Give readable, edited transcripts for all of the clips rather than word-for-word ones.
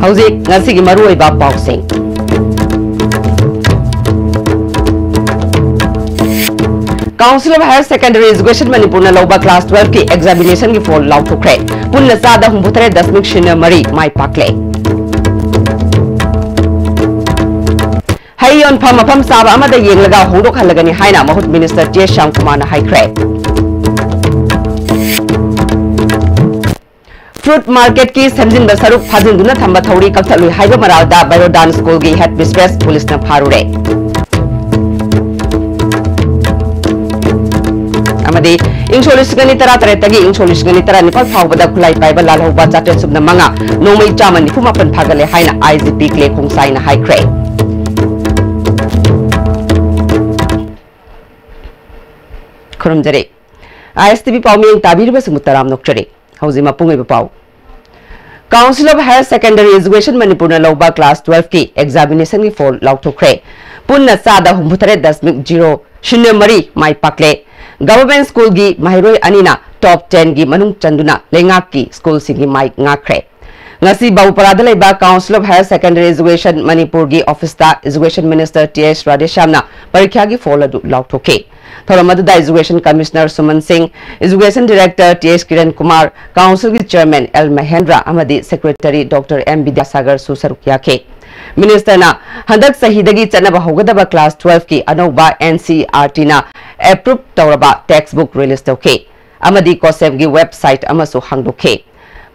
Hauzik ngasi gi marui ba pausing. Council of Higher Secondary Education Manipur na loba class 12 ki examination ki fall law to cre. Punna sada humbutre 10 mari mai pakle. Hayon pam saba amada yeng laga hongdok halagani haina mahut Minister J. Shyam Kumar na high cre. Fruit market ki samjin da saruk phajin duna thamba thauri kapthalui haiba maralda Bayodan School gi head mistress police na pharure. Amadi ingsolis gani tara tagi ingsolis gani tara nipal phawbada khulai paiba lalhoba chatet subna manga nomai chaman nifuma pan phagale haina IGP kle khungsai na high cre. Khurumjare ISTB pawming tabirba sumutaram nokchare. Hauzima pungai pau. Council of Higher Secondary Education Manipur na loba class 12 ki examination ki fall law to cre. Punna sada humbutre 10 mari mai pakle. Government school gi mahiroi anina top 10 gi manung chanduna lengak ki school singi mai ngakre. Ngasi Bauparada leba Council of Higher Secondary Education Manipur gi office ta Education Minister T.S. Radheshyamna parikya gi fall adu law to ke. Thoramada Education Commissioner Suman Singh, Education Director T.S. Kiran Kumar, Council ki Chairman L. Mahendra Amadi Secretary Dr. M. Vidyasagar Susarukya ke. Minister na handak sahidagi chanaba hogadaba class 12 ki anoba NCERT na approve tawraba textbook release tawke. Amadi COSEP gi website amasu hangdoke.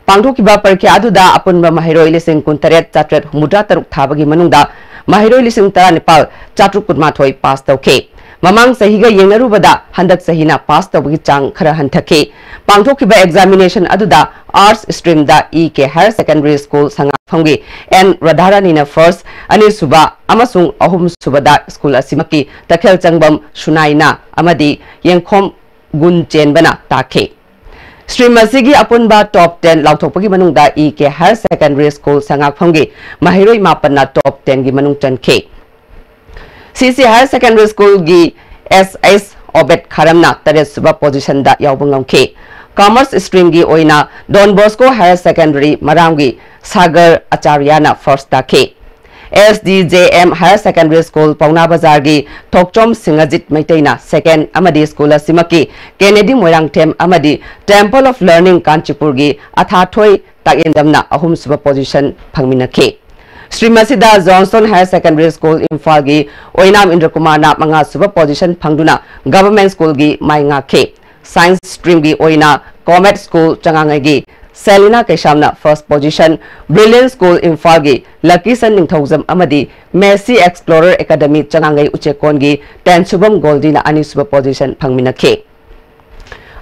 Pangthokiba parikya aduda apunba mahiroi lising kuntaret chatret humudra taruk thabagi manungda mahiroi lising tara nepal chatruk kutmathoi pass tawke. Mamang sahiga yengarubada handak sahina pass tawagi chang khara hanthake. Pangthokiba examination aduda arts stream da EK Higher Secondary School sanga phamgi N Radharani na first ani suba amasung ahum subada school asimaki takhel changbam sunaina amadi yengkhom gun chenbana takhe. Stream asigi apunba top 10 lauthokpagi manungda EK Higher Secondary School sanga phamgi mahiroi mapanna top 10 gi manung chankhe. CC Higher Secondary School gi SS Obet Kharamna tare suba position da yaubangam ke. Commerce stream gi oina Don Bosco Higher Secondary Maramgi Sagar Acharyana first da ke. SDJM Higher Secondary School Pauna Bazar gi Thokchom Singajit Maitaina second amadi school asimaki Kennedy Moirangthem amadi Temple of Learning Kanchipur gi Athathoi Takendamna ahum suba position phangmina ke. Srimasida Johnson Higher Secondary School Imphal gi Oinam Indra Kumar na manga suba position phangduna Government School gi mainga ke. Science stream gi Oina Comet School Changangai gi Selina Keshamna first position. Brilliant School Imphal gi Lucky San Ningthozam amadi Messi Explorer Academy Changangai Uchekon gi 10 subam Goldie na ani suba position phangmina ke.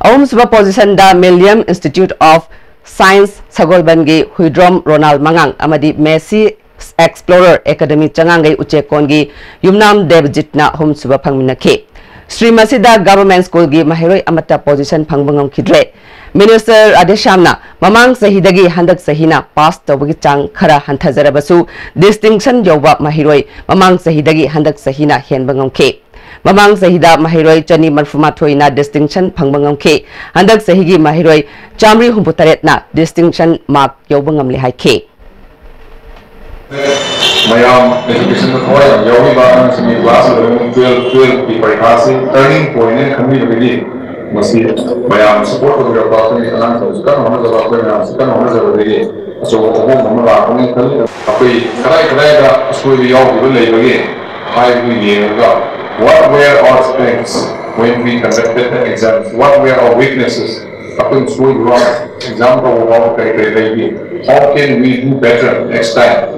Ahum suba position da Milliam Institute of Science Sagolban gi Huidrom Ronald Mangang amadi Messi Explorer Academy Changangai Uchekon gi Yumnam Devjit na hum suba phangmina ke. Srimasida Government School gi mahiroi amata position phangbangam khidre. Minister Radheshyamna mamang sahidagi handak sahina pass tawagi chang khara hanthajarabasu distinction yoba mahiroi mamang sahidagi handak sahina henbangam ke. Mamang sahida mahiroi chani marfumathoi na distinction phangbangam ke. Handak sahigi mahiroi chamri humputaret na distinction mark yobangam lehai ke. Mayam education ko ay yawi ba sa mga klase ng 12 ipahasi turning point ng kami lagi masih mayam support ko yung klase ng kanan sa kan ano sa klase ng kan ano sa lagi so ako mo mga kung kali apoy kaya da school yaw ko lagi ay we ga what were our strengths when we conducted the exams, what were our weaknesses apoy school wrong example of kay how can we do better next time.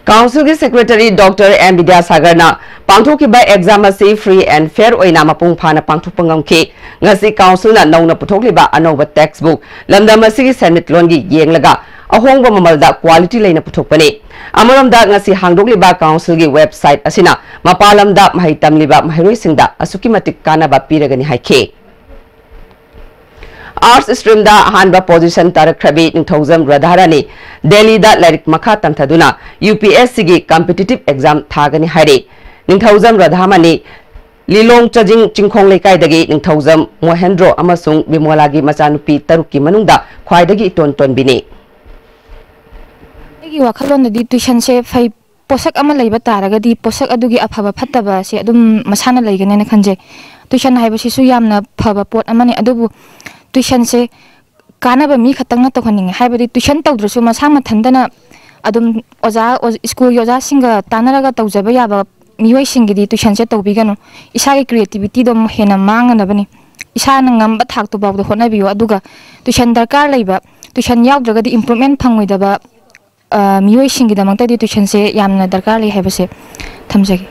Council ki Secretary Dr. M. Vidyasagar na pangthokiba exam asi free and fair oina mapung phana pangthopangam ke ngasi council na nauna puthokliba anoba textbook lamdam asi senate loan gi yenglaga ahongba mamalda quality leina puthokpane amaramda ngasi hangdokliba council gi website asina mapalamda mahitamliba mahiroi singda asuki matik kana ba piragani haike. Arts stream da hanba position tarak krabi Ningthozam Radharani Delhi da larik makha tamthaduna UPSC gi competitive exam thagani haire Ningthozam Radhamani Lilong Chajing Chingkhong Lekai Ningthauzam Mohendro amasung Bimolagi Machanupi Taruki Manungda Khwaidagi Ton Bini. Egi wakhalon di tuition se fai posak ama leiba taragadi posak adugi aphaba phattaba se adum masana leigane na khanje tuition haiba sisu yamna phaba pot amani adubu tuition se kanaba mi khatang na tokhaning haibadi tuition tawdrusu masama thandana adum oja school yoja singa tanaraga tawjaba yaba miwai singidi tuition se tawbiganu isagi creativity dom hena mangana bani isa na ngamba thak to bawdo hona biyo aduga tuition darkar leiba tuition yawdragadi improvement phangwidaba miwai singidamangta di tuition se yamna darkar lei haibase thamjagi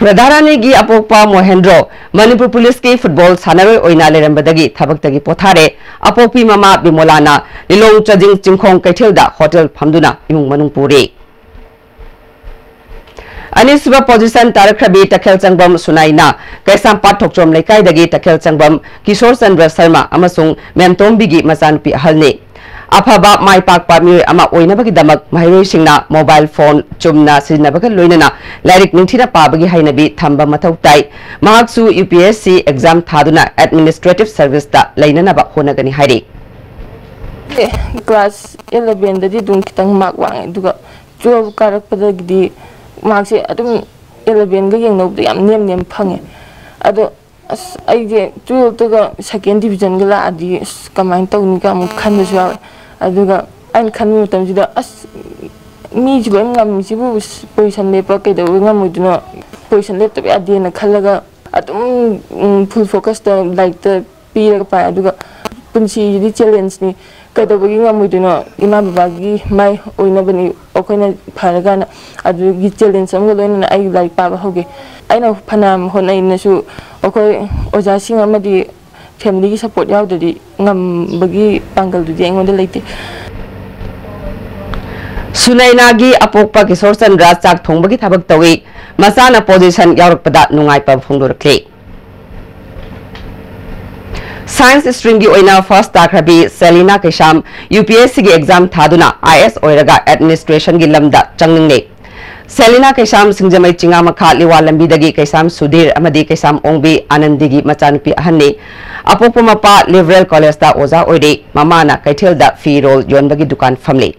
Radharani gi apokpa Mohendro Manipur Police ki football sanaroi oina lerambadagi thabaktagi pothare apokpi mama Bimolana Lilong Chajing Chingkhong Kaithilda hotel phamduna imung manung puri Anisuba position Tarakrabi Takhel Changbam Sunaina Kaisam Pat Thokchom Lekai dagi Takhel Changbam Kishore Chandra Sharma amasung Memtombi gi masanpi ahalne Aphaba mai pakpa mi ama oinabagi damak mahairoi singna mobile phone chumna sinabaga loinana lairik ningthina pabagi hainabi thamba mathau tai mahaksu UPSC exam thaduna administrative service ta lainanaba honagani hairi class 11 dadi dung kitang mark wang duga 12 karak padagdi mark se adum 11 ga yengno yam nem phange ado ai je 12 to second division ga la adi kamain tawni ka mu khandu jaw aduga an khanu tamjida as mi jibo ngam jibo position le pa ke do ngam muduna position le to adi na khalaga atum full focus to like the pira pa aduga punsi di challenge ni ke do ngam muduna ima bagi mai oina bani okoina pharaga na adu gi challenge am go na ai like pa ba hoge aina phanam honai na su okoi oja sing amadi family support yaw dadi ngam bagi pangal du jeng onde leite Sunaina gi apokpa Kishore Chandra chak thongbagi thabak tawi masana position yawrakpada nungai pa phongdorakle Science stream gi oina first takrabi Selina Kaisham UPSC gi exam thaduna IS oiraga administration gi lamda changningne Selina Kaisham Singjamai Chinga Makha Liwa Lambi dagi Kaisham Sudhir amadi Kaisham Ongbi Anandigi machanupi ahanni apokpa mapa Liberal College da oza oide mamana Kaithil da fee roll yonbagi dukan family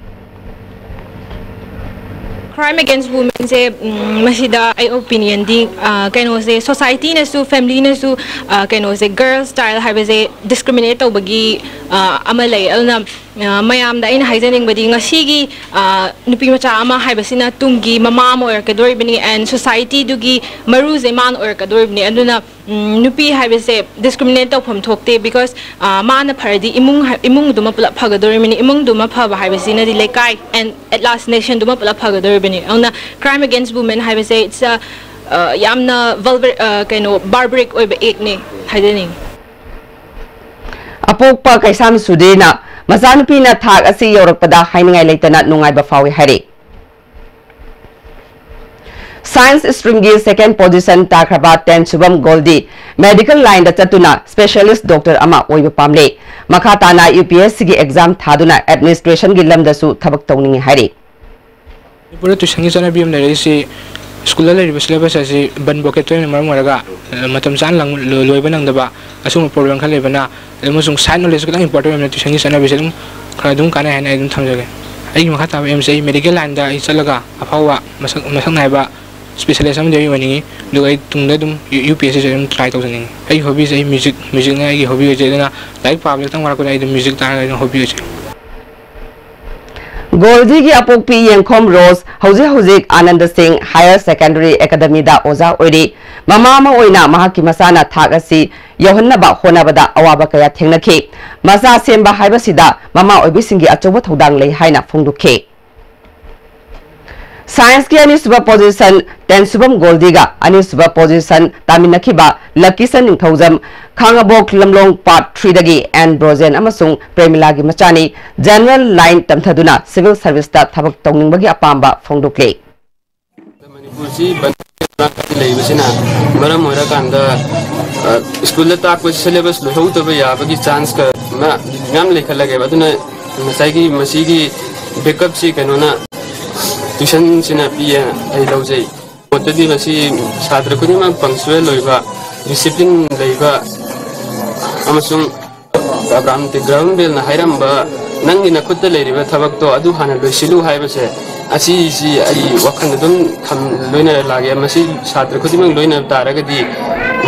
Crime against women se masida ai opinion di kaino se society na su family na su kaino se girl style haiba se discriminate tawbagi amalai alna mayam da ina haizaning badi ngasigi nupi macha ama haiba sina tungi mama mo or kadori bani and society dugi maru ze man or kadori bani aduna nupi haiba se discriminate tawpham thokte because mana phardi imung duma pula phagadori mini imung duma phaba haiba sina di lekai and at last nation duma pula phagadori bani ona crime against women haiba se it's yamna vulgar kaino barbaric oiba ekne haidani apokpa Kaisham Sudhirna machanupi na thak asi yawrakpada hainingai leitana nungai ba fawi hari Science stream gi second position takraba 10 subam goldi medical line da chatuna specialist doctor ama oiba pamle makhatana UPSC gi exam thaduna administration gi lamda su thabak tawning hari pura tu sangi sana biam le si school la le syllabus asi ban boket to mar maraga matam san lang loi banang da ba asum problem khale bana emusung sign knowledge ka important me tu sangi sana biselum khadum kana hana dum thamjage ai makhata MC medical line da ichalaga afawa masang nai ba specialist am dei wani do ai tungda dum UPSC dum try to jani ai hobby ai music na ai hobby je na like public tang war ko ai music ta ai hobby je Goldi gi apokpi Yengkhom Rose hauzik Anand Singh Higher Secondary Academy da oza oiri mama ma oina mahaki masana thak asi yohanna ba honabada awaba kaya thengnakhi masa semba haibasida mama oibisingi achoba thodang lei haina phongdukhe Science ki Anisuba position 10 subam Goldiga Anisuba position taminakhiba Lakisan Ningthauzam Khangabok Lamlong part 3 dagi and Brozen amasung Premila gi machani general line tamthaduna civil service ta thabak tawningbagi apamba phongdukle Manipur si bantu leibasina maram ora kanda school la ta ko syllabus lo ho to ya bagi chance ka ma ngam lekhalage baduna masai gi backup si kanona tuition sina piya ai laujai मोटदी मसी छात्र खुद में punctual होइबा discipline लेइबा अमसुंग ground bell ना हाइरम्बा नंगी न खुद लेरिबा थबक तो अदु हाना लोइसिलु हाइबसे असी आई वखन दुम थम लोइना लागे मसी छात्र खुद में लोइना तारगदी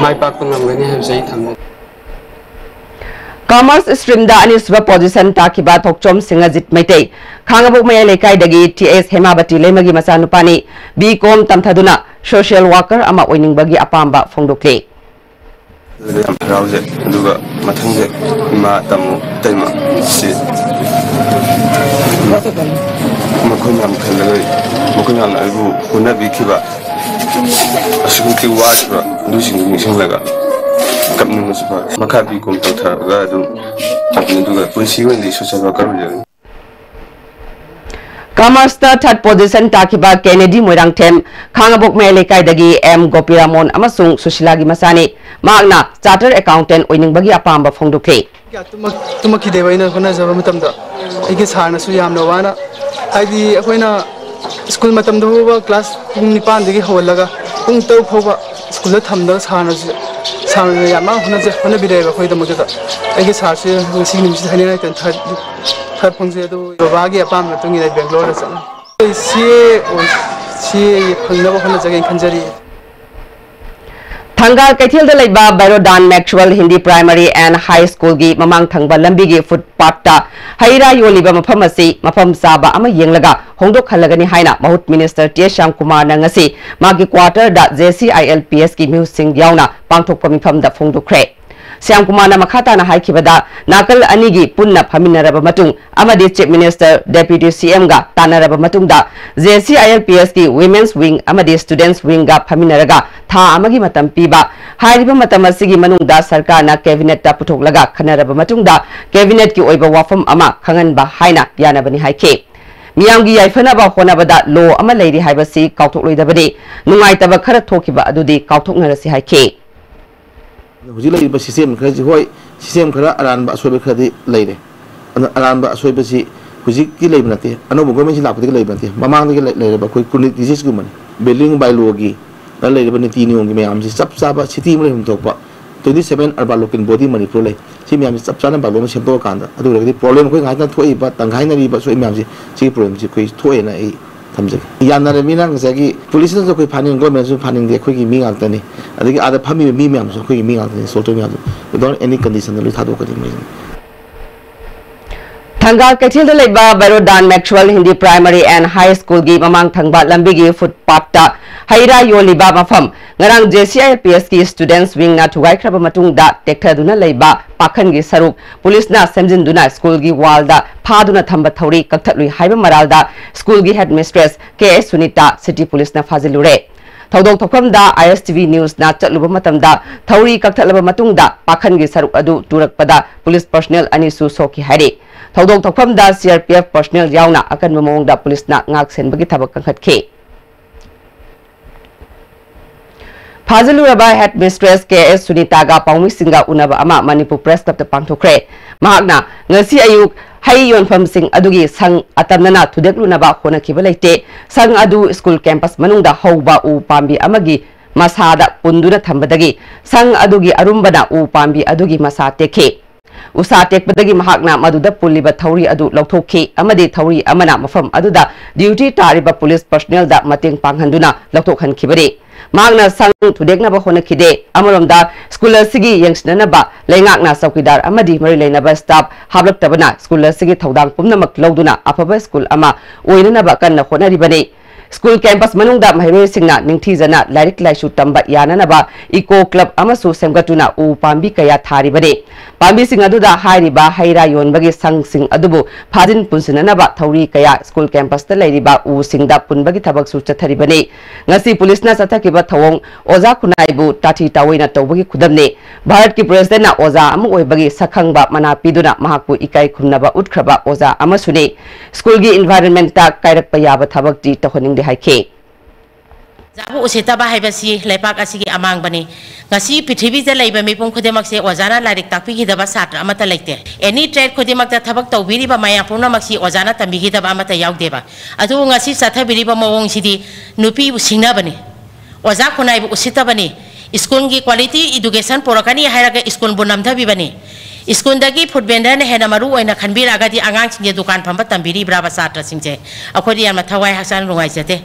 माइ पाक ngамगनि हाइबसे थम कॉमर्स स्ट्रीम दा अनिसबा पोजीशन ताकिबा थोकचोम सिंगजित मैते खांगबुक मय लेकाय दगी टीएस हेमाबती लेमगी मचा नुपानी बीकॉम तमथादुना सोशल वर्कर अमा ओइनिंगबगी अपांबा फोंदोक्ले yam rauje duga mathangje ma tamu taima si makunyam khalai makunyam aibu kuna bikiba asumki wajba dusing nising laga kapni musba makabi kom totha ga du apni duga punsi wendi social worker je commerce third position ताकिबा Kennedy Moirangthem Khangbok मेलेकाय दगी M Gopiramon अमसुंग सुशीलागी मसाने मागना charter accountant ओइनिंगबगी अपांबा फोंदोक्ले तुमकी देवैना होना जब मतमदा आइगे सारनासु यामना वाना आइदी अखोइना स्कूल मतमदा होबा क्लास 9 दगी होलगा 3 फोबा स्कूल थमदा सारना यामा होना बिरेबा खोइदा मजदा आइगे सारसे ngasi nimsi हानिना तन थर्ड फंक्शन तो बाबागी अपाम मतुंगी बेंगलोर चला सी फंगनबो होना जगह खंजरी थंगा कैथिल द लेबा बैरोडान Maxwell Hindi primary and high school की ममांग थंगबा लंबी की फुटपाथ हैरा योलीबा मफम असी मफम साबा अमा येंगलगा होंदोक खलगनी हाइना महूत मिनिस्टर टी श्याम कुमार नंगसी मागी क्वार्टर दा JCILPS की म्यूजिक यावना पांथोकपा मिफम दा फोंदोक्रे श्याम कुमार मखाताना हाइखिबदा नाकल अनिगी पुन्ना फमिनरबा मतुंग अमदि चीफ मिनिस्टर डेप्यूटी CM गा तानरबा मतुंगदा JCILPS की वुमेन्स विंग अमदि स्टूडेंट्स विंग गा फमिनरगा था अमगी मतम पीबा हाइरिबा मतम असिगी मनुंगदा सरकारना कैबिनेट ता पुथोकलगा खनरबा मतुंगदा कैबिनेट की ओइबा वाफम अमा खंगनबा हाइना यानबनी हाइखे मियामगी याइफनबा होनबदा लो अमा लेरि हाइबसी काउथोकलोइदबदि नुंगाइतबा खरा थोकिबा अदुदि काउथोकनरसि हाइखे हुजिला सिस्टम खरजी होय सिस्टम खरा अरानबा असोबे खरदी लेरे अरानबा असोबे सि हुजिक की लेबनते अनोबो गवर्नमेंट लापदि लेबनते ममांग लेरेबा कोई कुनि डिजीज गुमन बिल्डिंग बायलॉगी लेरेबा नीति नियम की मैम चप चाबा सिटी में हमथोपा 27 अर्बन लोकल बॉडी मणिपुर ले सि मैम चप चाना बालो सेम्पो कांदा अदुरगदि प्रॉब्लम कोई गायना थोइबा तंगाइनरिबा सो मैम सि प्रॉब्लम सि कोई थोएना ए थमजे यानरे मीना ngसगी पुलिस न कोई फानिंग गवर्नमेंट सु फानिंग दे कोई मी गातनी अदगी आदा फमी मी मैम सु कोई मी गातनी सोल्टो मी विदाउट एनी कंडीशन ले थादो कदी मी थंगा कैथिल द लेबा बैरोडान Maxwell Hindi primary and high school की ममांग थंगबा लंबी की फुटपाथ हैरा योलीबा मफम ngarang JCILPS की स्टूडेंट्स विंग ना थुगाइख्रबा मतुंगदा टेक्थादुना लेबा पाखन की सरुक पुलिस ना सेमजिनदुना स्कूल की वाल दा फादुना थंबा थौरी कक्थलुई हाइबा मरालदा स्कूल की headmistress KS Sunita city police ना फाजिलुरे थौदोक थोखमदा ISTV न्यूज ना चलुबा मतमदा थौरी कक्थलबा मतुंगदा पाखन की सरुक अदु तुरकपदा पुलिस पर्सनल अनिसु सोकी हाइरे थौदोक थोखमदा CRPF पर्सनल यावना अकन ममोंगदा पुलिस ना ngak senbagi thabak kangkhatke फाजिलुरबा हेडमिस्ट्रेस KS सुनीता गा पाउमी सिंगा उनबा अमा मणिपुर प्रेस क्लब ता पांथोखरे महाकना ngasi ayuk hai yonfam sing adugi sang atamnana thudekluनबा होनखिबा लेते संग अदु स्कूल कैंपस मनुंगदा हौबा उ पांबी अमगी मसादा पुंदुना थंबदगी संग अदुगी अरुंबना उ पांबी अदुगी मसा तेखे उसा टेकपदगी महाकना मदुदा पुलिबा थौरी अदु लौथोखि अमदि थौरी अमना मफम अदुदा ड्यूटी तारिबा पुलिस पर्सनल दा मतेंग पांगहंदुना लौथोखनखिबरे मागना संग थुदेकनबा होनखिदे अमरोमदा स्कूल सिगी यंगसननबा लेंगाकना चौकीदार अमदि मरि लेनबा स्टाफ हाबलक्तबना स्कूल सिगी थौदांग पुमनमक लौदुना अफबा स्कूल अमा ओइननबा कन्ना होनरिबने स्कूल कैंपस मनुंगदा महिरोय सिंगना निंगथीजना लाइरिक लाइसु तंबा याननबा इको क्लब अमसु सेमगतुना उ पांबी कया थारिबने पांबी सिंग अदुदा हाइरिबा हैरा योनबगे संग सिंग अदुबु फाजिन पुनसिननबा थौरी कया स्कूल कैंपस ता लेरिबा उ सिंगदा पुनबगी थबक सु चथरिबने ngasi पुलिस ना चथकिबा थवोंग ओजा खुनाइबु ताथि तावैना तौबगी खुदमने भारत की प्रेसिडेंट ना ओजा अमु ओइबगी सखंगबा मना पिदुना महाकु इकाई खुमनबा उठख्रबा ओजा अमसुने स्कूल की एनवायरनमेंट ता कायरक पयाबा थबक ति तखनिंग हाइखे जाबु उसेतबा हाइबसी लेपाक असिगी अमांग बनी ngasi पृथ्वी जे लेबा मिपुं खुदेमक से ओजाना लाइरिक ताकपिगिदबा सात्र अमता लेते एनी ट्रेड खुदेमक ता थबक तौबिरिबा माया पुनमक सी ओजाना तंबिगिदबा अमता यावदेबा अदु ngasi सथबिरिबा मवोंग सिदी नुपी सिंगना बनी oza kunai bu usita bani school gi quality education porakani hairaga school bu namthabi bani school dagi food vendor ne hena maru oina khanbira ga di angang singje dukan phamba tambiri braba satra singje akhodi yama thawai hasan rungai jate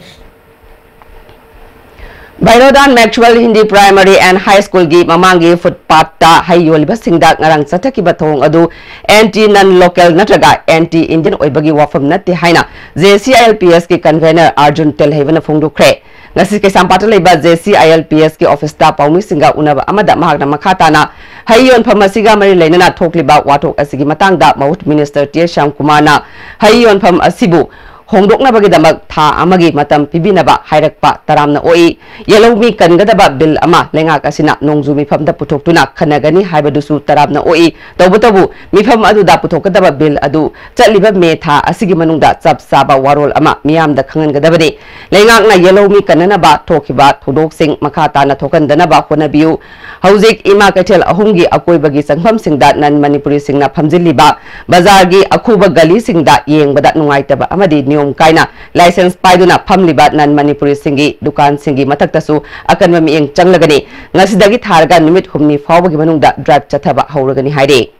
Bairodan Maxwell Hindi Primary and High School gi mamangi footpath ta hayoliba singda ngarang chataki bathong adu anti non local natraga anti Indian oibagi wafam natti haina JCILPS ki convener Arjun Telhaven phongdukre ngasi ke sampata leiba JCILPS ki office ta paumi singa unaba amada mahakna makhatana hayon phamasiga mari leinana thokliba watok asigi matangda Mahut Minister T Shyam Kumar na hayon pham asibu Hongdokna bagi damak tha amagi matam pibinaba hairakpa taramna oi yellow mi kangadaba bill ama lengak asina nongju mifamda putoktuna khanagani haibadusu taramna oi tawbutabu mifam adu da putokadaba bill adu chatliba me tha asigi manungda chap saba warol ama miyamda khangangadabani lengakna yellow mi kananaba thokiba thodok sing makhata na thokandanaba honabiu hauzik ima kathel ahumgi akoibagi sangpham singda nan manipuri singna phamjiliba bazargi akhuba gali singda yengbada nungaitaba amadi Nyom kaina license paiduna phamliba nan manipuri singi dukan singi mataktasu akan mami eng changlagani ngasidagi tharga numit humni fawbagi manungda drive chathaba hauragani haide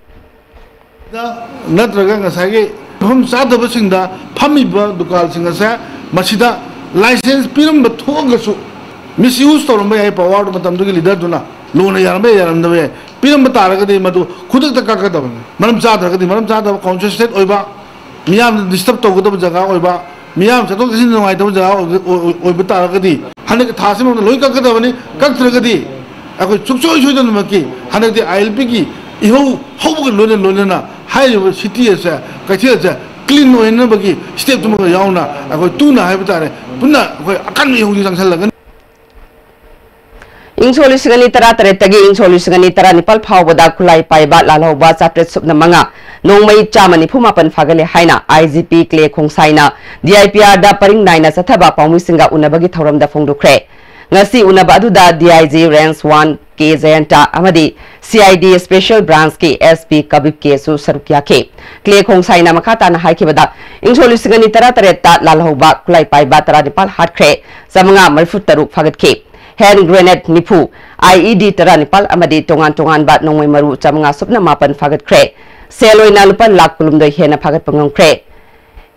natraga ngasagi pham sadaba singda phamiba dukan singa sa masida license piram bathogasu misuse toramba yai power matamdugi leader duna lona yaramba yaramdabe piram bataragadi madu khudakta kakadaba maram chadragadi maram chadaba conscious state oiba Miam disturb to go to Jaga or Miam Sato is in the white of Jaga or Bataragadi. Hanek Tasim of the Loika Katavani, Katragadi. I could took so you don't make Hanek the Isle Piggy. You hope Luna, high city as a Katia, clean no enabagi, step to Yauna. I got tuna habitat. Puna, I can't be using Salagan. Insolisgani tara taretagi insolisgani tara nipal phawbada khulai paiba lalhoba chapret subna manga nongmai chamani phumapan phagale haina IGP Clay Khongsaina DIPR da paring naina sathaba paumi singa unabagi thoram da phongdukre ngasi unaba aduda DIG ranks 1 K Jayanta amadi CID special branch ke SP Kabib ke su sarukya ke Clay Khongsaina makhata na haikibada insolisgani tara taretta lalhoba khulai paiba tara nipal hatkre samanga marfut taruk phagat ke hand grenade nipu IED tara nipal amadi tongan bat nongmai maru chamanga supna mapan phagat kre seloina lupan lak kulumdoi hena phagat pangong kre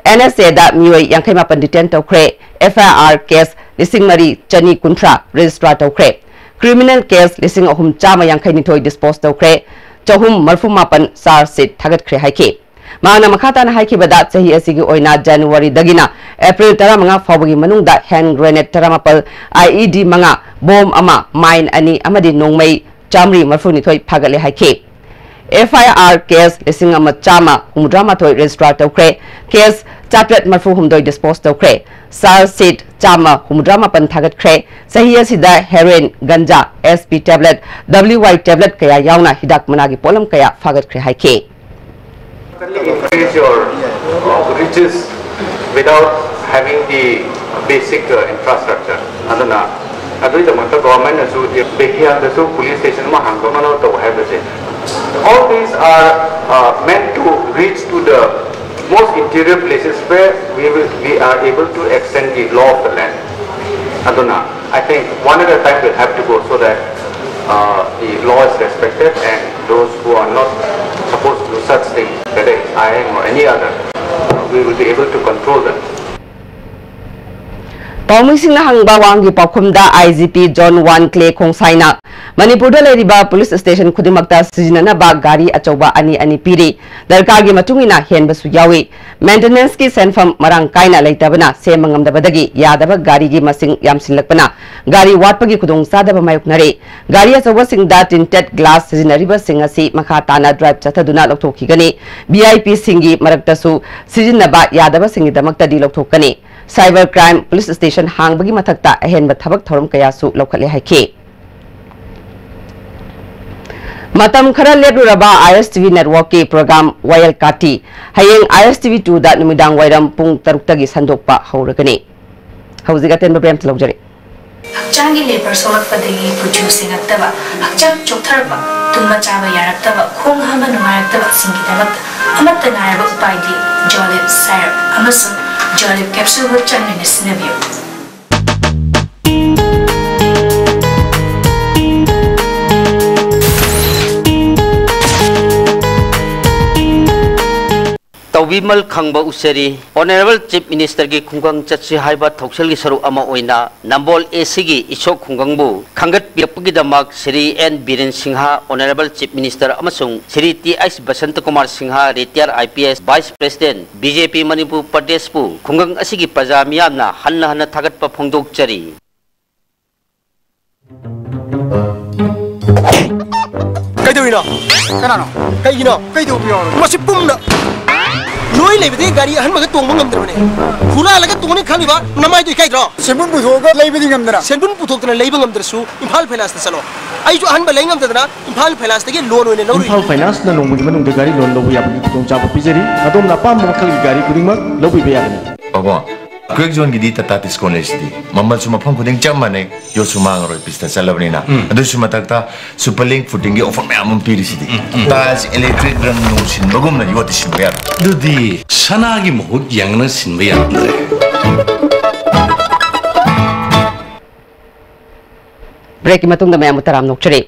NSA da mioi yangkai mapan detain tau kre FIR case lising mari chani kuntra registrar tau kre criminal case lising ahum chama yangkai nithoi dispose tau kre chahum marfu mapan sar sit thagat kre haike Mana makhata na haiki bada sahi asigi oina January dagina April tara mga fawagi manungda hand grenade tara mapal IED mga bomb ama mine ani amadi nongmai chamri marfu nithoi phagale haike FIR case lising ama chama humdrama thoi registrar tawkre case chaplet marfu humdoi dispose tawkre sar sit chama humdrama pan thagat kre sahi asida heroin ganja SP tablet WY tablet kaya yauna hidak managi polam kaya phagat kre haike increase your riches without having the basic infrastructure. Adana, adu the government asu behind the police station ma hangona no to have the same. All these are meant to reach to the most interior places where we are able to extend the law of the land. Adana, I think one at a time will have to go so that the law is respected and those who are not supposed to do such things, whether it's IM or any other, we will be able to control them. Paumising na hangba wangi pakumda IGP John 1 Clay Khongsaina Manipur da leriba police station khudimakta sijinana ba gari achoba ani piri darkagi matungina henba su yawi maintenance ki senfam marang kaina leitabana semangamdabadagi yadaba gari gi masing yamsinlakpana gari watpagi khudong sadaba mayuknare gari achoba singda tinted glass sijinariba singasi makhatana drive chathaduna lokthokigani VIP singi maraktasu sijinaba yadaba singi damakta di lokthokani cyber crime police station hangbagi mathakta ahenba thabak thoram kayasu lokhale haike Matam khara lepuraba ISTV network ki program Wayal Kati hayeng ISTV 2 da numidang wairam pung taruktagi sandokpa hauragani hauziga ten babrem thlawjare Hakchangi labor solakpadagi producing attaba hakchang choktarba tumma chaba yaraktaba khong hama nungayaktaba singidamak amatta ngaraba upaidi jolib syrup amasun jolib capsule channe sinabiyo Wimal Khangba Useri, Honorable Chief Minister Gi Khungang Chatsi Haiba Thoksel Gi Saru Ama Oina, Nambol ACG Isok Khungangbu, Khangat Pirapagi Damak Sri N Biren Singha, Honorable Chief Minister Amasung, Sri T.S. Basanta Kumar Singha, Retired IPS Vice President, BJP Manipur Pradeshpu, Khungang Asigi Praja Miyamna, Hanna Thagat Pa Phongdok Chari. Kaidowino, kanano, kaigino, kaidowino, masipumna. Noi lebede gari han maga tongba ngamdrone. Khula laga tongni khaliba namai doi kaidro. Senbun puthoga leibedi ngamdra. Senbun puthokna leiba ngamdrasu Imphal Finance salo. Ai jo han ba lei ngamdra Imphal Finance tege loan oine lori. Imphal Finance na nongbu manung de gari loan lobu yabagi khudong chaba pijari. Adom na pam makhali gari kudingma lobu beyagni. Baba, quick zone gidi tatatis college di. Mamal suma phang kuding chamane yo sumang roi pista salabni na. Adu suma takta superlink footing ge offer mayam piri sidi. Tas electric rang nung sin bagum na yoti sin bayar. Dudi sanagi mohut yang na sin bayar. Break matung da mayam utaram nokchari.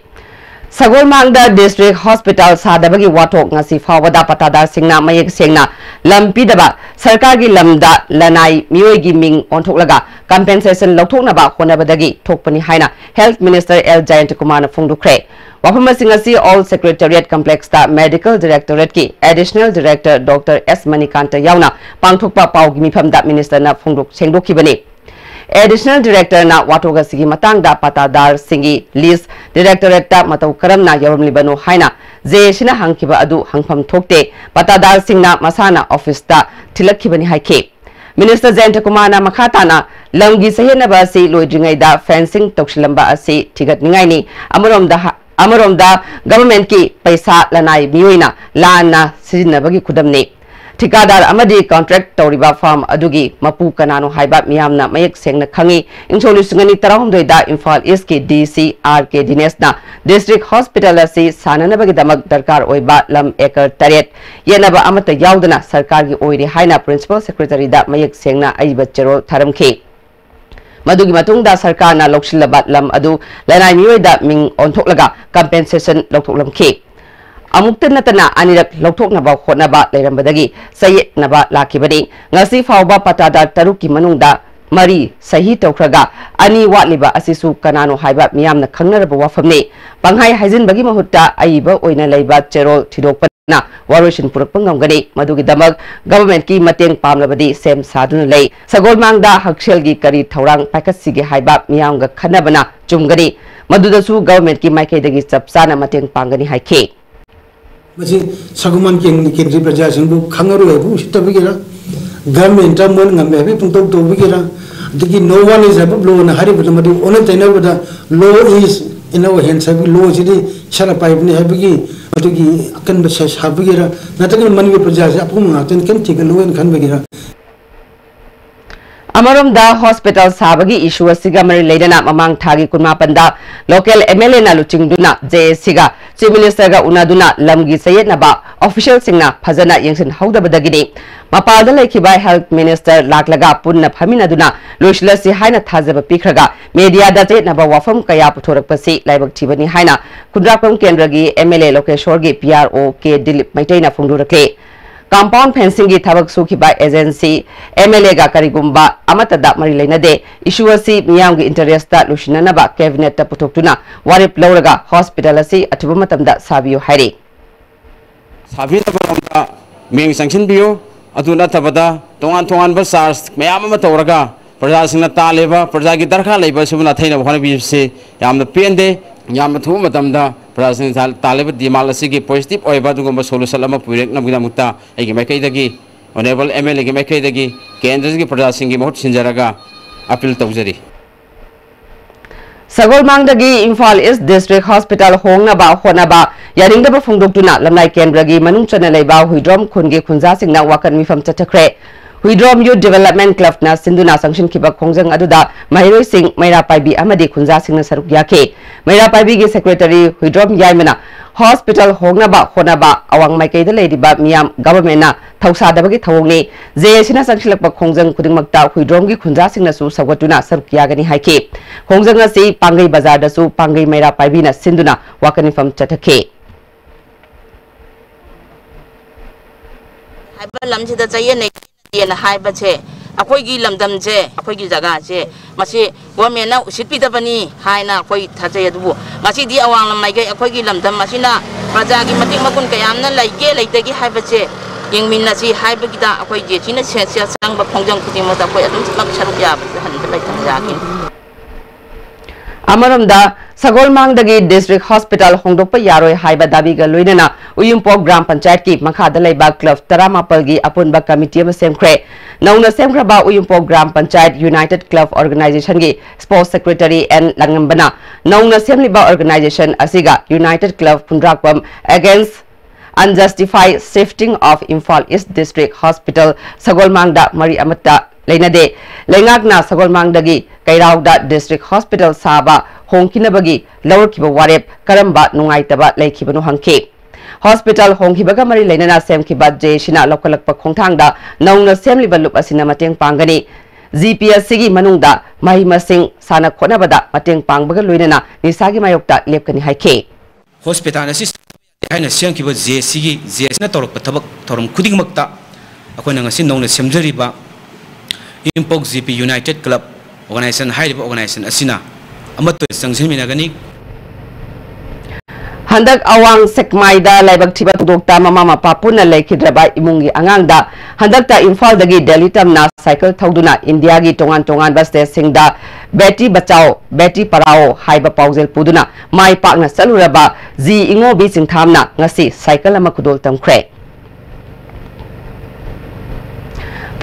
Sagol Mangda District Hospital Sadabagi Watok ngasi fawada patadar singna mayek singna lampi daba sarkar gi lamda lanai mioi gi ming onthok laga compensation lokthok na ba khona badagi thokpani haina Health Minister L Jayant Kumar na phungdukre wafama singasi All Secretariat Complex ta Medical Directorate ki Additional Director Dr. S Manikanta yauna pangthokpa pau gi mifamda minister na phungduk sengdokhibani Additional Director na Watoga Sigi Matangda Patadar Singi List Directorate ta Matau Karam na Yarum Libano Haina Je Shina Hangkiba Adu Hangpam Thokte Patadar Singna Masana Office ta Tilakibani Haike Minister Jayant Kumar na Makata na Lamgi Sahena ba si Loidringai da Fencing Tokshilamba asi Tigat Ningai ni Amuromda Government ki Paisa Lanai Miuina Lana Sijinabagi Kudamni Tikadar amadi contract Toriba farm adugi mapu kanano haiba miyamna mayek sengna khangi insolusungani tarahumdoi da Imphal East ki DC RK Dines na District Hospital asi sananabagi damak darkar oiba lam ekar taret yenaba amata yaudana sarkar gi oiri haina Principal Secretary da mayek sengna aiba chero tharamkhi Madugi matungda sarkar na lokshilaba lam adu lanai mioi da ming onthoklaga compensation lokthoklamkhi Amukta natana anirak lokthok naba khonaba leirambadagi sayet naba lakibani ngasi fawba patada taruki manungda mari sahi tawkhraga ani watliba asisu kanano haiba miyamna khangnaraba wafamne panghai haijin bagi mahutta aiba oina leiba cherol thidokpana warishin purakpangamgani madugi damak government ki mateng pamlabadi sem saduna lei sagol mangda hakshel gi kari thorang paikatsigi haiba miyamga khanabana chumgani madudasu government ki maikaidagi chapsana mateng pangani haike Masih saguman kendri praja singbu khangaru ebu sita bigira government mon ngambe ebu puntok to bigira diki no one is above law na hari betul betul ona china beda law is in our hands habi law jadi shara pipe ni habi ki atau ki akan bersas habi bigira nanti kan mani praja siapa pun mengatain kan tiga law kan bigira Amaromda Hospital Sabagi issue asiga mari leidana mamang thagi kunmapanda local MLA na luchingduna JSCga Chief Minister ga unaduna lamgi sayet na ba official singna phajana yengsin haudabadagini mapalda lekhiba Health Minister laklaga punna phaminaduna loislasi haina thajaba pikhraga media da jet na ba wafam kaya puthorakpasi laibak thibani haina kudrakam kendragi MLA Lokeshwar gi PRO ke Dilip Maitaina phungdurakle Compound fencing gi thabak sukhi by agency MLA ga karigumba amata da mari leinade issue asi miyam gi interest ta lushinana ba cabinet ta putoktuna warip lawraga hospital asi athiba matamda sabiyo hairi sabina baramda meng sanction biyo aduna tabada tongan ba SARS mayam ma tawraga praja singna taleba praja gi darkha leiba subna thaina bhana bi se yamna pende yamna thu matamda Presiden talib di Malaysia ki positif oiba tu gomba solusi lama purek na bukti mukta egi mereka idagi honorable MLA egi mereka idagi kendra ki presiden ki mohut sinjaraga appeal taujari Sagol Mangdagi Imphal East District Hospital hongna ba khona ba yaringda ba phungdoktuna lamnai kendra gi manung chana leiba huidrom khunge khunja singna wakan mifam chathakre Huidrom Youth Development Club na Sinduna Sanction Kiba Khongjang aduda Mahiroi Singh Maira Paibi amadi khunja singna saruk yake Maira Paibi gi secretary Huidrom Yaimana hospital hongna ba khona ba awang maikei da lady ba miyam government na thausa da bagi thawngni JSina Sanction ba Khongjang kudingmakta Huidrom gi khunja singna su sawatuna saruk yagani haike Khongjang asi Pangai Bazar da su Pangai Maira Paibi na Sinduna wakani fam chathake lamsida chaye ne na hai ba che akoi gi lamdam je akoi gi jaga je masi government na usit pi da bani hai na akoi thaje du masi di awang lam mai ge akoi gi lamdam masi na praja gi matik makun kayam na lai ge lai te gi hai ba che yeng min na si hai ba gi da akoi je chi na se se sang ba phongjang khudi mo ta koi adum mak saruk ya ba han da lai thang ja ki Amaramda Sagolmangdagi District Hospital Hongdokpa Yaroi Haiba Dabiga Luinana Uyumpok Gram Panchayat ki Makhada Laiba Club Taramapalgi Apunba Committee ama semkre Nauna semkraba Uyumpok Gram Panchayat United Club Organization gi Sports Secretary N Langambana Nauna semliba organization asiga United Club Pundrakwam against unjustified shifting of Imphal East District Hospital Sagolmangda Mari Amata Lainade Lengakna Sagolmangdagi Kairauda District Hospital Saba Hongkinabagi Lower Kiba Warep Karamba Nungaitaba Laikibanu Hanke Hospital Hongkibaga Mari Lainana Sem Kiba Jeshina Lokalakpa Kongtangda Nauna Semliba Lup Asina Mateng Pangani GPS Sigi Manungda Mahima Singh Sana Konabada Mateng Pangbaga Luinana Nisagi Mayokta Lepkani Haike Hospital Assist Haina Sem Kiba Sigi Jesna Torok Tabak Torum Kuding Makta Akona Sin Nona Semjariba Impok GP United Club Organization High Organization Asina Amato Sangsin Minagani Handak Awang Sekmaida Laibak Tiba Dokta Mama Papuna Laikidraba Imungi Angangda Handakta Imphal Dagi Delhi Tamna Cycle Tauduna India Gi Tongan Tongan Baste Singda Betty Bachao Betty Parao Haiba Pausel Puduna Mai Pakna Saluraba Zi Ingo Bi Singthamna Ngasi Cycle Amakudol Tamkre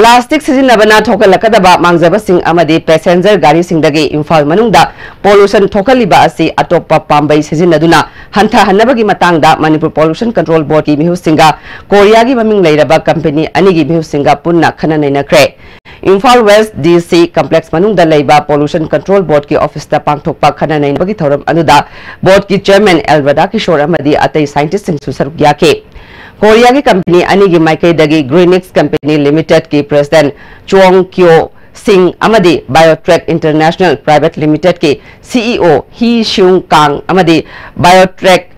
Plastic Sizinabana Tokalakadaba Mangzaba Sing Amadi passenger Gari Singdagi Imphal Manungda Pollution Tokaliba Asi Atopa Pambai Sizinaduna Hanta Hanabagi Matangda Manipur Pollution Control Board Ki Mihu Singa Koreagi Maming Lairaba Company Anigi Mihu Singa Punna Kananaina Kre Imphal West DC Complex Manungda Laiba Pollution Control Board Ki Office Ta Pangthokpa Kananaina Bagi Thoram Anuda Board Ki Chairman Elvada Kishore Amadi Atai Scientist Sing Susaruk Yake Korea ki company ani gi Michael Dagi Greenix Company Limited ki President Chong Kyo Singh Amadi Biotrack International Private Limited ki CEO Hee Seung Kang Amadi Biotrack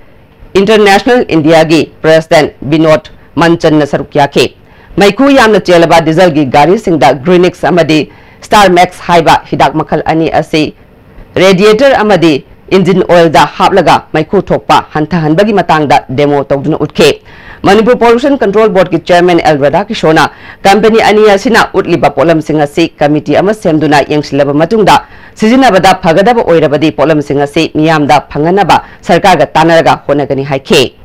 International India gi President Binod Manchan Nasarukya ke Maiku Yamna Chelaba Diesel gi Gari Singda Greenix Amadi Star Max Haiba Hidak Makal Ani Asi Radiator Amadi Engine oil da haplaga Maiku Thokpa Hanta Hanbagi Matangda Demo Tawduna Utke Manipur Pollution Control Board ki Chairman Elvada Kishona Company Ania Sina Utliba Polam Singasi Committee Ama Semduna Yangsilaba Matungda Sizinabada Pagadaba Oirabadi Polam Singasi Miyamda Panganaba Sarkarga Tanaraga Honagani Haike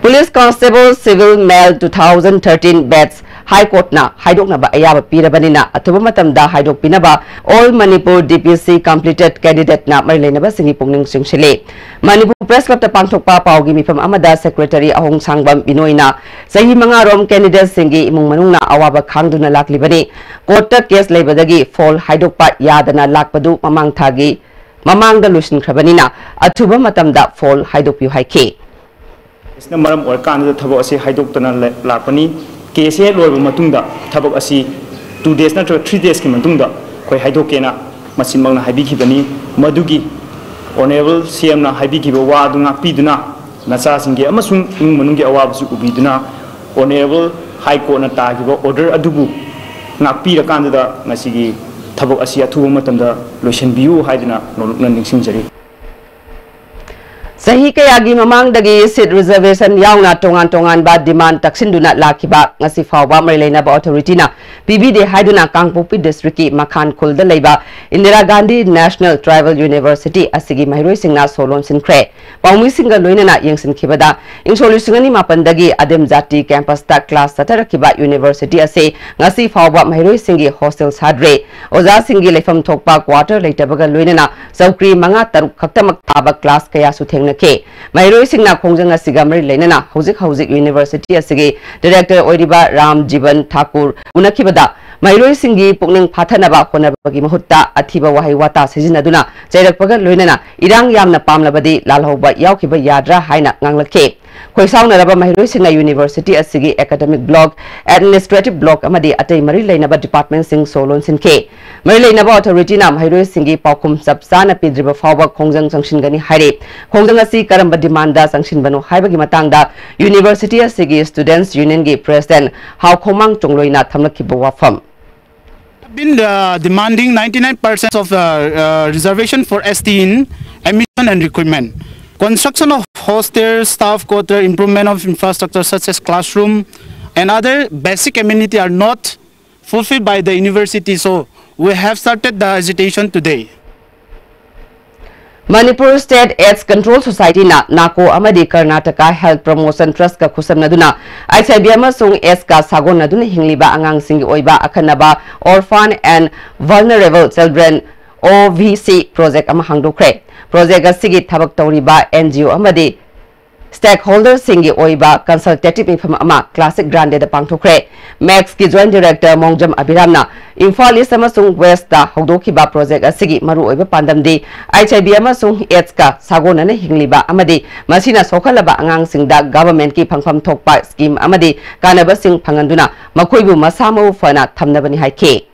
Police Constable Civil Male 2013 Batch High Court na Haidoknaba Ayaba Pirabanina Atuba Matamda Haidok Pinaba All Manipur DPC completed candidate na Marilenaba Singi Pungning Singshile Manipur Press Club ta Pangthokpa Paugi Mifam Amada Secretary Ahong Sangbam Binoina Sahi Mangarom candidate Singi Imung Manungna Awaba Khangduna Laklibani Court case Labadagi Fall Haidokpa Yadana Lakpadu Mamang Thagi Mamangda Lushin Krabanina Atuba Matamda Fall Haidokpu Haike Isna maram orkan thabo ase Haidoktana Lakpani Case loiba matungda thabak asi 2 days na 3 days ki matungda koi haidokena masin mangna haibikibani madugi honorable CM na haibikiba wa adu ngakpiduna nacha singe amasung manungi awabusu ubiduna honorable high court na tagiba order adubu ngakpira kandada ngasigi thabak asi athuba matamda loisenbiu haidina nolukna ningsingjari Sahi kayagi mamangdagi seat reservation yauna tongan ba demand taksinduna lakiba ngasi fawba Marilena ba authority na PBD haiduna Kangpopi district ki Makhan Khulda leiba Indira Gandhi National Tribal University asigi Mahiroi Singna Solon Sinkre Paumi Singa loinana yengsin khibada Insolu Singani mapandagi Adem Jati campus ta class satarakiba university ase ngasi fawba Mahiroi Singi hostel sadre Oza Singi leifam thokpa quarter laitabaga loinana Saukri manga taruk khaktamak aba class kaya su ke Mahiroi Singna Khongjang asiga mari leinana Hojik University asigi Director Oiriba Ram Jiban Thakur unakibada Mahiroi Singi Pukning Phathanaba Honabagi Mahutta Athiba Wahai Wata Sizinaduna Chairakpaga loinana Irang Yamna Pamlabadi Lalho fauba yaukiba yadra haina nganglakhe khoisaunaraba mahiroisinga university asigi academic block administrative block amadi atei mari leinaba department sing solon sinke mari leinaba authority na mahiroisingi paukum sabsana pidriba fauba khongjang sangsingani haire khongjang asi karamba demand da sangsinbano haibagi matangda university asigi students union gi president how khomang chongloina thamlakhiba wafam been demanding 99% of reservation for ST in admission and recruitment. Construction of hostels, staff quarter, improvement of infrastructure such as classroom and other basic amenity are not fulfilled by the university. So we have started the agitation today. Manipur State AIDS Control Society na Nako amadi Karnataka Health Promotion Trust ka khusam naduna ICB amasung AIDS ka sagon naduna hingliba angang singi oiba akanaba Orphan and Vulnerable Children OVC project ama hangdokre project asigi thabak tawriba NGO amadi stakeholders singi oiba consultative ifam ama classic grande da pangthokre Max ki joint director Mongjam Abiramna Imphal East amasung West da hogdokiba project asigi maru oiba pandamdi ICB amasung AIDS ka sagonana hingliba amadi masina sokhalaba angang singda government ki phangpham thokpa scheme amadi kanaba sing phanganduna makhoibu masamau fana thamnabani haike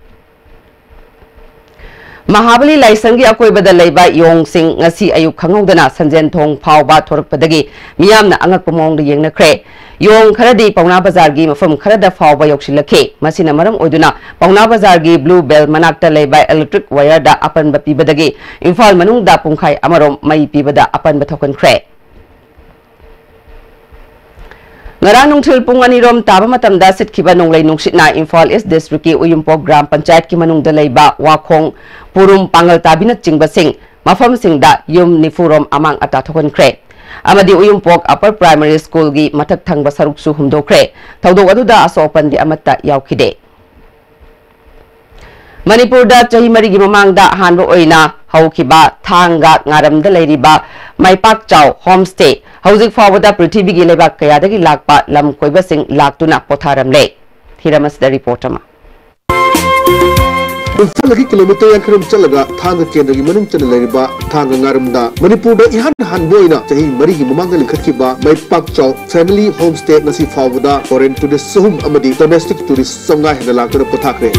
Mahabali Laisangi akoibada leiba yong sing ngasi ayuk khangongdana sanjen thong phawba thorakpadagi miyamna angak pamong de yengna khre yong kharadi pauna bazar gi mafam kharada phawba yoksilakhe masina maram oiduna pauna bazar gi blue bell manakta leiba electric wire da apan ba pibadagi Imphal manung da pungkhai amarom mai pibada apan ba thokan khre Ngarang nungthil pung anirom taba matamda sitkiba nonglai nungsitna Imphal East District ki Uyumpok Gram Panchayat ki manungda leiba wakhong purum pangal tabina chingba sing mafam singda yum nifurom amang ata thokan khre amadi Uyumpok Upper Primary School gi mathak thangba saruk su humdokre thodok aduda asopan di amatta yaukhide Manipur da chahi mari gi mamangda hanbo oina haukiba thanga ngaramda leiriba maipak chau homestay Hauzik fawada Prithvi gi lebak kayadagi lakpa lam koiba sing laktuna potharamle Thiramas the reporter ma Ulfalagi kilometer yang kerum chalaga thanga kendra gi manung chana leriba thanga ngaramda Manipur da ihan han boina chahi mari gi mamanga likhatkiba maipak chau family homestay nasi fawada foreign tourist sahum amadi domestic tourist songa hena laktuna pothakre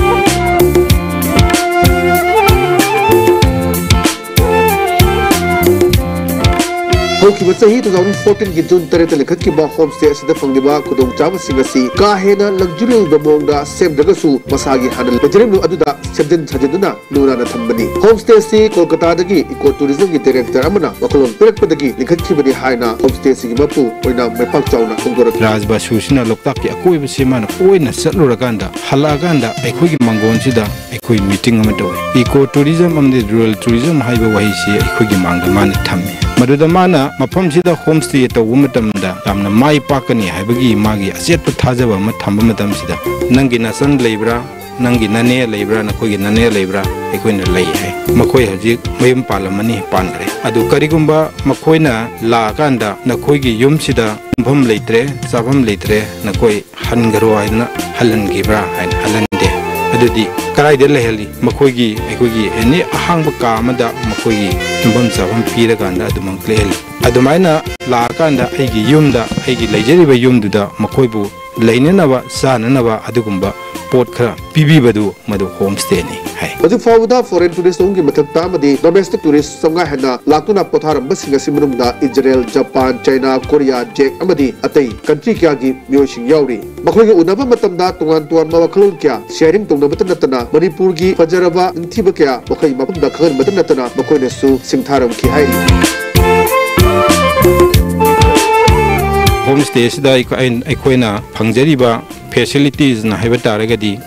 Hoki bacahi 2014 ki June 3 likhat ki ba homestay asida fangdiba kudong chama singasi ka hena luxurious bamongda semdagasu masagi hanal bajrem aduda sebden chajaduna luna na thambani homestay si Kolkata dagi ecotourism ki director amana wakolon perakpadagi likhat ki bani haina homestay si ki mapu oina mepak chauna kongora rajba susina loktak ki akoi bisimana oina satluraganda halaganda aikoi ki mangon sida aikoi meeting amado ecotourism amde rural tourism haiba wahisi aikoi ki mangda man thammi maduda mana mafam sida homestay to wumatamda yamna mai pakani haibagi magi aset thajaba ma thamba matam sida nangi nasan leibra nangi nane leibra nakoi nane leibra ekoina lei hai makoi haji mayum palamani pangre adu karigumba makoina la kanda nakoi gi yum sida pham leitre sabam leitre nakoi hangaro aina halangi bra hain halande adudi karai de leheli makoi gi ekogi eni ahangba ka amada makoi gi tumbam sabam pira kanda adumang leheli adumaina la kanda aigi yumda aigi leijeriba yumduda makoibu leinanaba sananaba adugumba pot khara pibibadu madu homestay ni hai Aju fawda foreign tourist ongi mathakta amadi domestic tourist songa hena laktuna potharam basinga simunumda Israel Japan China Korea Jack amadi atai country kya gi myoising yauri makhoi gi unaba matamda tungan tuan mawakhlon kya sharing tongna batana Manipur gi fajaraba inthiba kya makhoi mapumda khagan batana makhoi ne su singtharam ki hairi homestay sida aikoina phangjariba facilities na haiba taragadi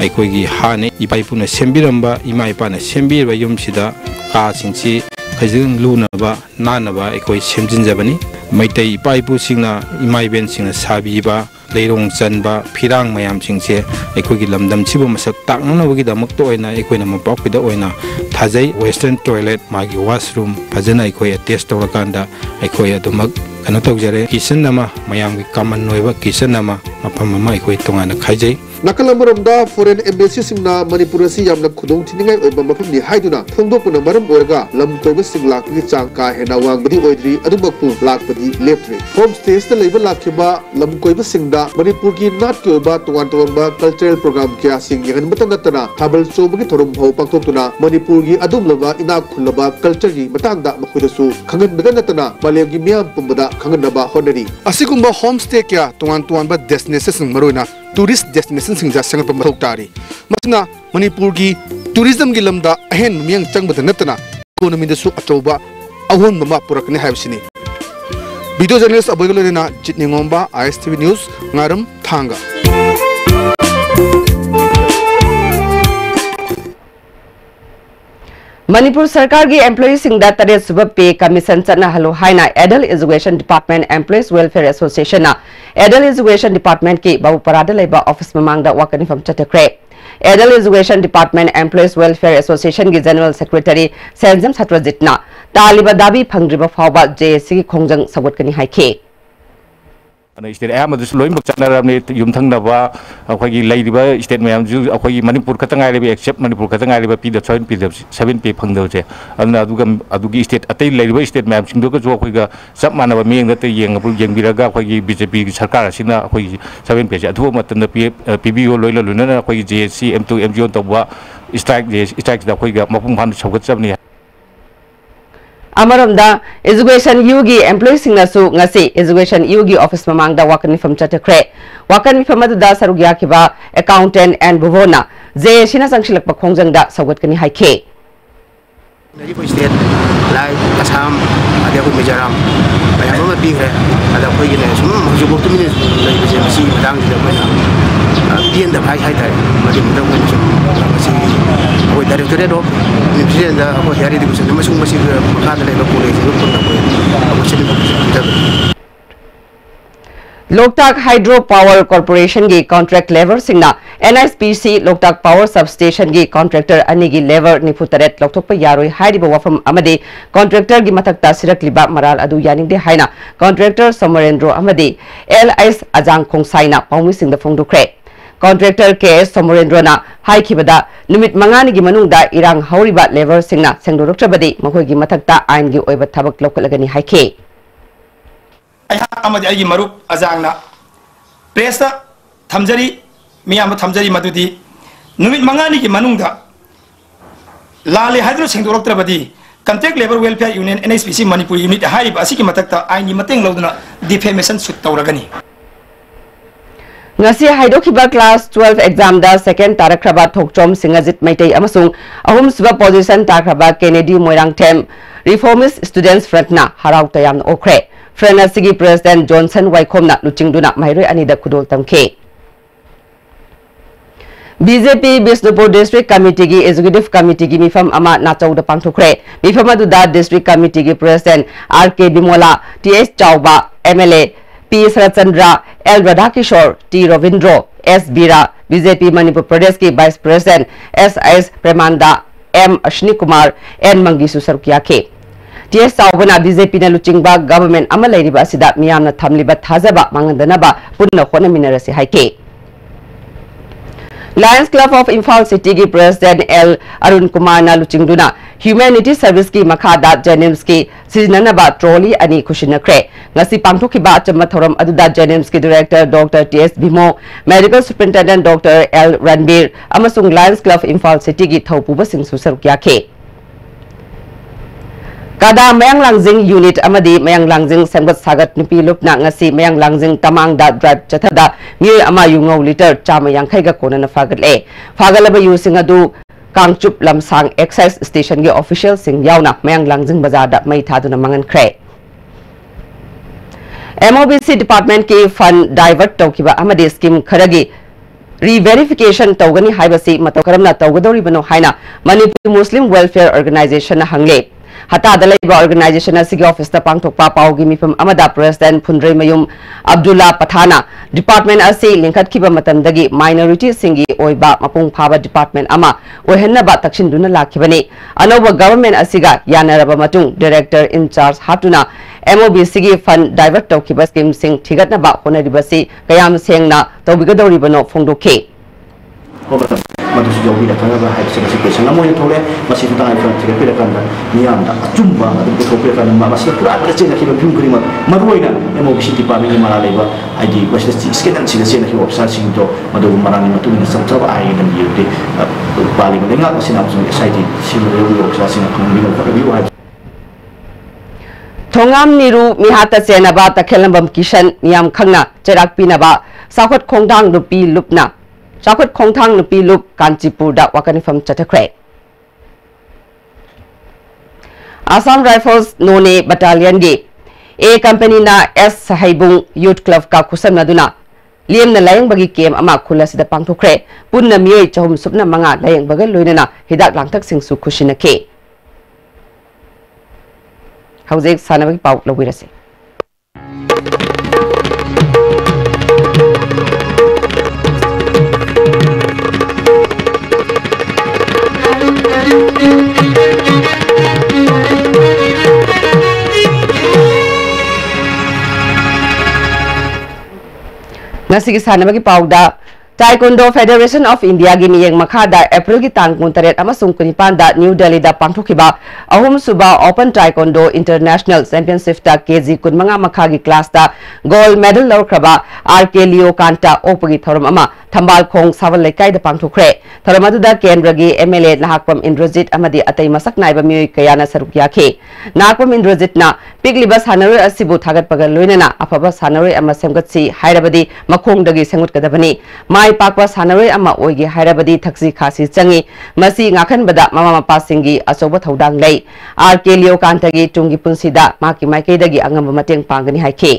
aikoigi hane ipaipuna sembiramba ima ipana sembirba yum sida ka singsi khajing lunaba nanaba aikoi semjinjabani maitai ipaipu singna imai ben singna sabiba leirong chanba phirang mayam singse aikoigi lamdam chibu masak taknanabagi damak to oina aikoina mapakida oina thajai western toilet magi washroom phajana aikoi test tawrakanda aikoi adumak kano tawjare kitchen nama mayam gi common noiba kitchen nama mapam ma aikoi tongana khaijai nakal amaramda foreign embassy singna Manipur asi yamna khudong thiningai oiba mafamni haiduna phongdokpuna maram oiraga lam koiba sing lakpagi chang ka hena wangbadi oidri adumakpu lakpadi leptre home stays ta leiba lakhiba lam koiba singda Manipur ki nat ki oiba tuwan ba cultural program kya sing yan mata natana thabal chobagi thorum ho pangtokuna Manipur gi adumlaba ina khulaba culture gi matangda makuidasu khangan bada natana malem gi miam pumbada khanganaba honari asigumba homestay kya tuwan ba destination maroina tourist destination singja sangat mathok tari masna Manipur gi tourism gi lamda ahen miang changbada natana economy da su atoba ahon mama purakne haibsini video journalist aboygolena jitningomba ISTV news ngaram thanga Manipur Sarkar ki employee singda tare suba pay commission chana halo haina Adult Education Department Employees Welfare Association na Adult Education Department ki babu parada leba office mamangda wakani from chatakre Adult Education Department Employees Welfare Association ki General Secretary Sanjam Satrajit na taliba dabi phangriba fawba JSC ki khongjang sagotkani haike state amadus loim bakchanarabne yumthangnaba akhoi leiriba state mayam ju akhoi Manipur khatangai leba except Manipur khatangai leba p 7 p phangdawje aduna adugi state atai leiriba state mayam singdo ka jo akhoi ga sab manaba miyengda te yengapur yengbiraga akhoi BJP ki sarkar asina akhoi 7 p adu matanda PBO loila lunana akhoi JSC M2 MGO tawba strike da akhoi ga mapung phan saugatchabni Amaramda Education Yugi employee singnasu ngasi Education Yugi office mamangda wakani from chatakre wakani from da sarugya kiba accountant and buvona je sina sangshilak pa khongjangda sagotkani haike Manipur state like Assam ada ko Mizoram bayang ma bigre ada ko yene sum ju boktu min lai je si dang de mana bien da hai hai tai ma de muda ko si ko director do ni president da ko yari de ko se ma sum ma si ka da lai ko le ko ko se ni Loktak Hydro Power Corporation ki contract lever singna NSPC Loktak Power Substation ki contractor anigi lever nifutaret lokthokpa yaroi hairiba wafam amade contractor gi mathakta sirakliba maral adu yaningde haina contractor Somarendro amade LS Ajang Khongsaina paumi singda phongdukre contractor KS Somarendro na haikibada numit mangani gi manungda irang hauriba lever singna sengdoroktrabadi makoi gi mathakta ain gi oiba thabak lokalagani haike amadi agi marup azangna presa thamjari miyam thamjari madudi numit mangani ki manungda lale hydro sengdoroktrabadi contact labor welfare union NSPC Manipur unit haib asiki matakta aini mateng loduna defamation suit tawragani ngasi haidokiba class 12 exam da second tarakraba thokchom singajit maitei amasung ahum suba position tarakraba Kennedy Moirang Them reformist students front na harau tayam okre Frenasigi President Johnson Waikomna Luchingduna Mairoi Anida Kudol Tamke BJP Bisnupur District Committee ki Executive Committee ki mifam ama nachau da pangthokre mifam adu da District Committee ki President RK Bimola TS Chauba MLA P Sarachandra L Radhakishore T Ravindro S Bira BJP Manipur Pradesh ki Vice President S Premanda M Ashni Kumar N Mangisu Sarkiake TS Saubana BJP na luchingba government amalai riba sida miyamna thamliba thazaba mangandanaba punna khona minarasi haike Lions Club of Imphal City ki President L Arun Kumar na luchingduna Humanity Service ki makhada Jenims ki sijanaba trolley ani kushinakre ngasi pangthokiba achama thoram aduda Jenims ki Director Dr TS Bimo Medical Superintendent Dr L Ranbir amasung Lions Club of Imphal City ki thaupuba singsu sarukyake Kada Mayang Langjing Unit Amadi Mayang Langjing Sembat Sagat Nipi Lupna ngasi Mayang Langjing Tamang da Drive Chathada Ngi ama yungaw liter chama yangkhay ga kona na fagal fagalaba using adu Kangchup Lamsang Excise Station gi official sing yauna Mayang Langjing Bazar da may thadu na mangan kre MOBC Department ki fund divert tawkiba amadi scheme kharagi re-verification tawgani haibasi matakaramna tawgadori bano haina Manipur Muslim Welfare Organization na hangle Hata Dalaiba Organization Asigi Office the Pangtokpa Paugi Mifam Amada President Phundrei Mayum Abdullah Pathana Department Asi Linkat Kiba Matamdagi Minority Singi Oiba Mapung Phaba Department Ama Ohenaba Takshinduna Lakibani Anoba Government Asiga Yanaraba Matung Director in Charge Hatuna MOBC Fund Divert Tokiba Scheme Sing Tigatnaba Honaribasi Kayam Sengna Tobigadoribano Fundoke मधुस यौबी रखना है से question अमोय थोड़े मसी तांग फर थिगे पिर kan नियम दा अचुम्बा अदु पुथोपे kan मसी पुरा कचे नखि फिल्म क्रीम मरुइना एमओबीसी डिपार्टमेंट मारा लेबा आईडी वस स्केन सिग से नखि ऑफिसर सिंग तो मधु मरानी मतुन सबथब आइ गन युते पाली लेंगा मसिना एसआईटी सिमरे ऑफिसर सिंग खंबि रिव्यू है थोंगाम निरु मिहाता सेनाबा तखेलंबम किशन नियम खंगना चराक पिनाबा साखत खोंथांग रुपी लुपना चाखत खोंथांग नुपी लुप कांचीपुर दा वाकनिफम चटखरे आसाम राइफल्स नोने बटालियन गे ए कंपनी ना एस सहाइबुंग यूथ क्लब का खुसम नदुना लियम न लायंग बगी केम अमा खुलसिदा पांथोखरे पुन्ना मियोय चहुम सुपना मंगा लायंग बगल लोइनना हिदाक लांथक सिंगसु खुशिनके हौजेक सानबगी पाउ लविरसे Nasi sana bagi pauda Taekwondo Federation of India gi miyeng makhada April gi tang 3 amasung 9 da New Delhi da pangthokiba ahum suba Open Taekwondo International Championship ta KG 15 makha gi class da gold medal lawkraba RK Leo Kanta opagi thoram ama thambal khong sawal lekai da pangthokre thoram adu da Kendra gi MLA Nahakpam Indrajit amadi atai masak naiba miyoy kayana saruk yakhe Nahakpam Indrajit na pigliba sanaroi asibu thagat pagal loinana afaba sanaroi ama semgatsi hairabadi makhong dagi sengut kadabani mai pakwa sanaroi ama oigi hairabadi thaksi khasi changi masi ngakhan bada mama mapa singi asoba thodang lei RK Leo Kanta gi tungi punsida maki maikei dagi angam mateng pangani haike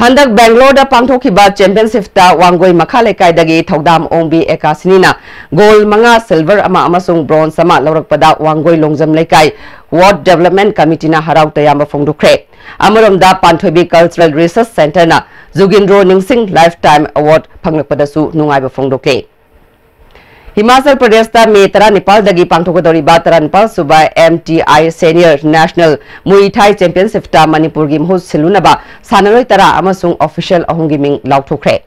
Handak Bangalore da pangthokiba championship ta wangoi makhale kai dagi thodam ongbi ekasinina gold manga silver ama amasung bronze ama laurakpada wangoi longjam lekai ward development committee na harau tayamba phongdukre amarom da panthobi cultural research center na Zugindro Ningsing lifetime award phanglakpada su nungai ba phongdokle Himachal Pradesh ta me tara Nepal dagi pangthokodori ba tara Nepal suba MTI senior national Muay Thai championship ta Manipur gi mhu siluna ba sanaroi tara amasung official ahungi ming lauthokre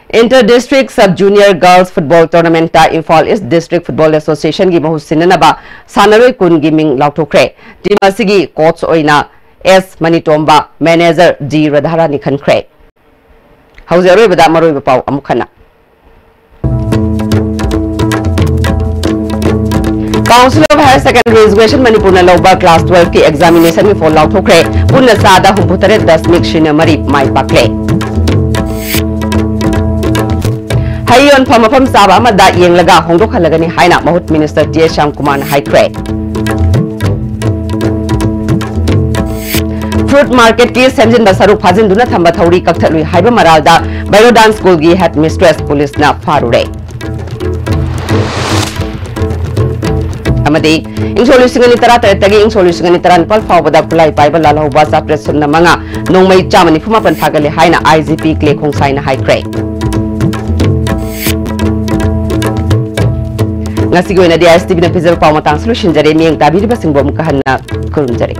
Inter district sub junior girls football tournament ta Imphal East District Football Association gi mhu sinana ba sanaroi kun gi ming lauthokre team asigi coach oina S Manitomba manager D Radhara nikhankre hauzeroi bada maroi ba pau amukhana Council of Higher Secondary Education Manipur na lawba class 12 ki examination mi fall out thokre punna sada humputare 10 shina mari mai pakle Hayon phamapam saba amada yenglaga hongdok halagani haina mahut minister T Sham Kumar haikre Fruit market ki semjin da saru phajin duna thamba thauri kakthalui haiba maralda Bairodan school gi head mistress police na farure amadi insolusing ni tara tagi insolusing ni taran pal fawbada pulai paiba lalauba sa presun na manga nongmai chamani phumapan thagale haina IGP kle khongsai na haikre ngasi goina di STV na pizal pawmatang solution jare mieng tabiri basing bom kahanna kurun jare